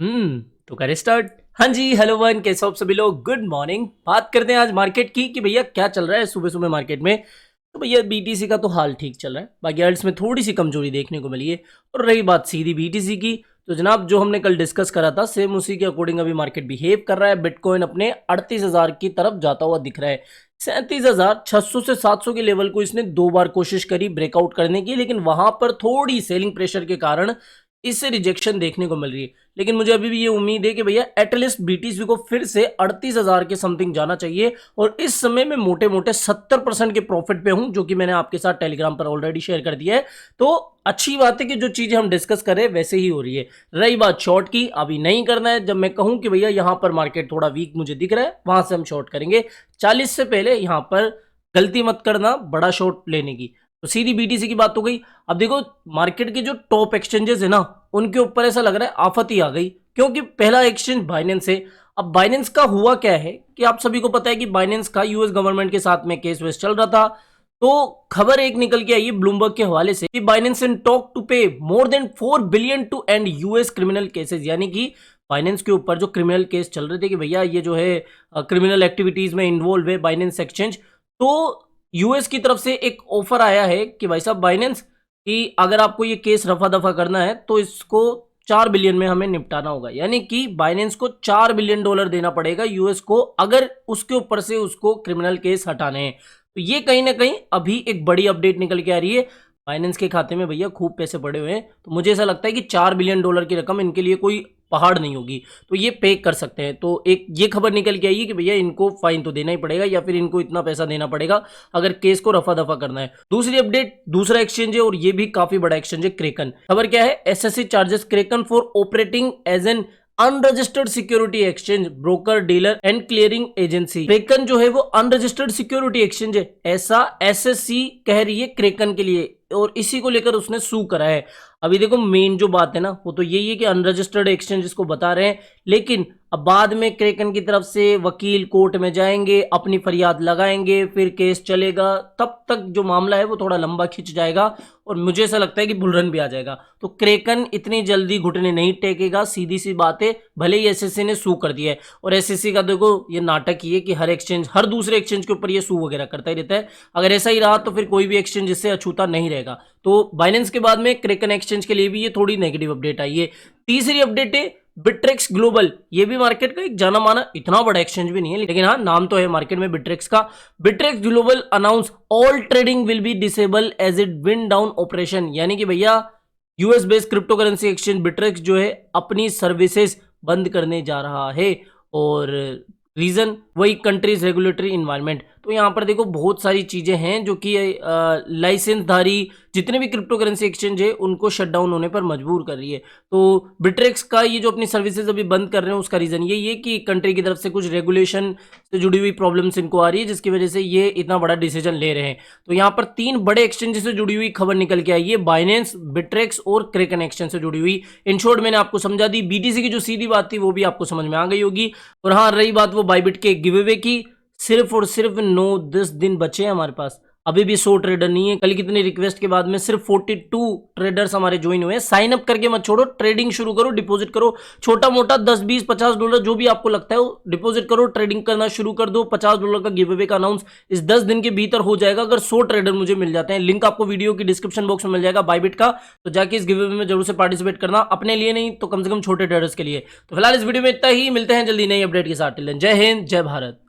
तो करें स्टार्ट। हाँ जी, हेलो वन, कैसे हो आप सभी लोग? Good morning. बात करते हैं आज मार्केट की कि भैया क्या चल रहा है सुबह सुबह मार्केट में। तो भैया बीटीसी का तो हाल ठीक चल रहा है, बाकी अल्ट्स में थोड़ी सी कमजोरी देखने को मिली है। और रही बात सीधी बीटीसी की, तो जनाब जो हमने कल डिस्कस करा था सेम उसी के अकॉर्डिंग अभी मार्केट बिहेव कर रहा है। बिटकॉइन अपने 38,000 की तरफ जाता हुआ दिख रहा है। 37,600 से 700 के लेवल को इसने 2 बार कोशिश करी ब्रेकआउट करने की, लेकिन वहां पर थोड़ी सेलिंग प्रेशर के कारण इससे रिजेक्शन देखने को मिल रही है। लेकिन मुझे अभी भी ये उम्मीद है कि भैया एटलीस्ट बीटीसी को फिर से 38,000 के समथिंग जाना चाहिए। और इस समय मैं मोटे मोटे 70% के प्रॉफिट पे हूं, जो कि मैंने आपके साथ टेलीग्राम पर ऑलरेडी शेयर कर दिया है। तो अच्छी बात है कि जो चीजें हम डिस्कस करें वैसे ही हो रही है। रही बात शॉर्ट की, अभी नहीं करना है। जब मैं कहूं कि भैया यहां पर मार्केट थोड़ा वीक मुझे दिख रहा है, वहां से हम शॉर्ट करेंगे। 40 से पहले यहां पर गलती मत करना बड़ा शॉर्ट लेने की। तो सीधी बीटीसी की बात हो गई। अब देखो मार्केट के जो टॉप एक्सचेंजेस है ना, उनके ऊपर ऐसा लग रहा है आफत ही आ गई, क्योंकि पहला एक्सचेंज बाइनेंस है। अब बाइनेंस का हुआ क्या है कि आप सभी को पता है कि बाइनेंस का यूएस गवर्नमेंट के साथ में केस वेस चल रहा था। तो खबर एक निकल के आई है ब्लूमबर्ग के हवाले से कि Binance in talk to pay more than 4 billion to end US criminal cases. यानी कि बाइनेंस के ऊपर जो क्रिमिनल केस चल रहे थे कि भैया ये जो है क्रिमिनल एक्टिविटीज में इन्वॉल्व है बाइनेंस एक्सचेंज। तो यूएस की तरफ से एक ऑफर आया है कि भाई साहब बाइनेंस, कि अगर आपको ये केस रफा दफा करना है तो इसको 4 बिलियन में हमें निपटाना होगा। यानी कि बाइनेंस को $4 बिलियन देना पड़ेगा यूएस को, अगर उसके ऊपर से उसको क्रिमिनल केस हटाने हैं। तो ये कहीं ना कहीं अभी एक बड़ी अपडेट निकल के आ रही है। बाइनेंस के खाते में भैया खूब पैसे पड़े हुए हैं, तो मुझे ऐसा लगता है कि $4 बिलियन की रकम इनके लिए कोई पहाड़ नहीं होगी, तो ये पे कर सकते हैं। तो एक ये खबर निकल के आई है कि भैया इनको फाइन तो देना ही पड़ेगा, या फिर इनको इतना पैसा देना पड़ेगा अगर केस को रफा दफा करना है। दूसरी अपडेट, दूसरा एक्सचेंज है और ये भी काफी बड़ा एक्सचेंज है, क्रेकन। खबर क्या है? SSC charges Kraken for operating as an unregistered security exchange, broker, dealer and clearing agency. Kraken जो है वो अनरजिस्टर्ड सिक्योरिटी एक्सचेंज है, ऐसा एसएससी कह रही है क्रेकन के लिए, और इसी को लेकर उसने सू करा है। अभी देखो मेन जो बात है ना वो तो यही है कि अनरजिस्टर्ड एक्सचेंज इसको बता रहे हैं, लेकिन अब बाद में क्रेकन की तरफ से वकील कोर्ट में जाएंगे, अपनी फरियाद लगाएंगे, फिर केस चलेगा, तब तक जो मामला है वो थोड़ा लंबा खिंच जाएगा और मुझे ऐसा लगता है कि बुलरन भी आ जाएगा। तो क्रेकन इतनी जल्दी घुटने नहीं टेकेगा, सीधी सी बात है। भले ही एसएससी ने सू कर दिया है, और एसएससी का देखो ये नाटक ही है कि हर एक्सचेंज, हर दूसरे एक्सचेंज के ऊपर ये सू वगैरह करता ही रहता है। अगर ऐसा ही रहा तो फिर कोई भी एक्सचेंज इससे अछूता नहीं रहेगा। तो बाइनेंस के बाद में क्रेकन एक्सचेंज के लिए भी ये थोड़ी नेगेटिव अपडेट आई है। तीसरी अपडेट है बिट्रेक्स ग्लोबल। ये भी मार्केट का एक जाना माना, इतना बड़ा एक्सचेंज भी नहीं है, लेकिन हाँ नाम तो है मार्केट में बिट्रेक्स का। Bittrex global announce all trading will be disable as it wind down operation. यानी कि भैया US based crypto currency exchange Bittrex जो है अपनी सर्विसेज बंद करने जा रहा है। और रीजन वही कंट्रीज रेगुलेटरी इन्वायरमेंट। तो यहाँ पर देखो बहुत सारी चीजें हैं जो कि लाइसेंस धारी जितने भी क्रिप्टो करेंसी एक्सचेंज है उनको शट डाउन होने पर मजबूर कर रही है। तो बिट्रेक्स का ये जो अपनी सर्विसेज अभी बंद कर रहे हैं उसका रीजन यही है कि कंट्री की तरफ से कुछ रेगुलेशन से जुड़ी हुई प्रॉब्लम्स इनको आ रही है, जिसकी वजह से ये इतना बड़ा डिसीजन ले रहे हैं। तो यहाँ पर 3 बड़े एक्सचेंज से जुड़ी हुई खबर निकल के आई है, बाइनेंस, बिट्रेक्स और क्रेकन एक्सचेंज से जुड़ी हुई। इन शॉर्ट मैंने आपको समझा दी, बीटीसी की जो सीधी बात थी वो भी आपको समझ में आ गई होगी। और हाँ रही बात वो बाइबिट के गिव अवे की, सिर्फ और सिर्फ 9-10 दिन बचे हैं हमारे पास, अभी भी 100 ट्रेडर नहीं है। कल कितनी रिक्वेस्ट के बाद में सिर्फ 42 ट्रेडर्स हमारे ज्वाइन हुए हैं। साइन अप करके मत छोड़ो, ट्रेडिंग शुरू करो, डिपॉजिट करो, छोटा मोटा 10-20-50 डॉलर जो भी आपको लगता है वो डिपॉजिट करो, ट्रेडिंग करना शुरू कर दो। $50 का गिव अवे का अनाउंस इस 10 दिन के भीतर हो जाएगा अगर 100 ट्रेडर मुझे मिल जाते हैं। लिंक आपको वीडियो की डिस्क्रिप्शन बॉक्स में मिल जाएगा बाइबिट का, तो जाके इस गिव अवे में जरूर से पार्टिसिपेट करना, अपने लिए नहीं तो कम से कम छोटे ट्रेडर्स के लिए। तो फिलहाल इस वीडियो में इतना ही, मिलते हैं जल्दी नई अपडेट के साथ। जय हिंद, जय भारत।